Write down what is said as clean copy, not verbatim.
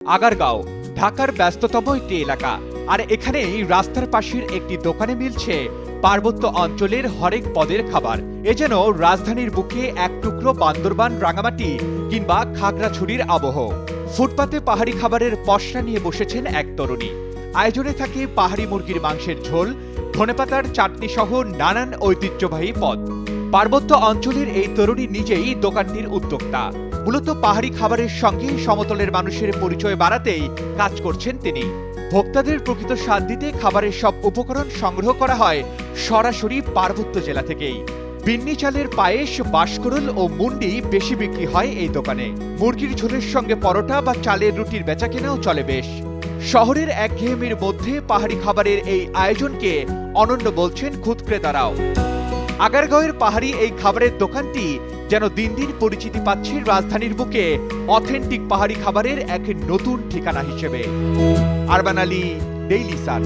আগারগাঁও ঢাকার ব্যস্ততম একটি এলাকা, আর এখানেই রাস্তার পাশের একটি দোকানে মিলছে পার্বত্য অঞ্চলের হরেক পদের খাবার। এ যেন রাজধানীর বুকে এক টুকরো বান্দরবান, রাঙামাটি কিংবা খাগড়াছড়ির আবহ। ফুটপাতে পাহাড়ি খাবারের পসরা নিয়ে বসেছেন এক তরুণী। আয়োজনে থাকে পাহাড়ি মুরগির মাংসের ঝোল, ধনেপাতার চাটনি সহ নানান ঐতিহ্যবাহী পদ। পার্বত্য অঞ্চলের এই তরুণী নিজেই দোকানটির উদ্যোক্তা। মূলত পাহাড়ি খাবারের সঙ্গে সমতলের মানুষের পরিচয় বাড়াতেই কাজ করছেন তিনি। ভোক্তাদের প্রকৃত স্বাদ দিতে খাবারের সব উপকরণ সংগ্রহ করা হয় সরাসরি পার্বত্য জেলা থেকেই। বিন্নি চালের পায়েস, বাঁশকুড়ুল ও মুন্ডি বেশি বিক্রি হয় এই দোকানে। মুরগির ঝোলের সঙ্গে পরোটা বা চালের রুটির বেচাকেনাও চলে বেশ। শহরের একঘেয়েমির মধ্যে পাহাড়ি খাবারের এই আয়োজনকে অনন্য বলছেন খুদ ক্রেতারাও। আগারগাঁওয়ের পাহাড়ি এই খাবারের দোকানটি যেন দিন দিন পরিচিতি পাচ্ছে রাজধানীর বুকে অথেন্টিক পাহাড়ি খাবারের এক নতুন ঠিকানা হিসেবে। Urban Ali, Daily Sun.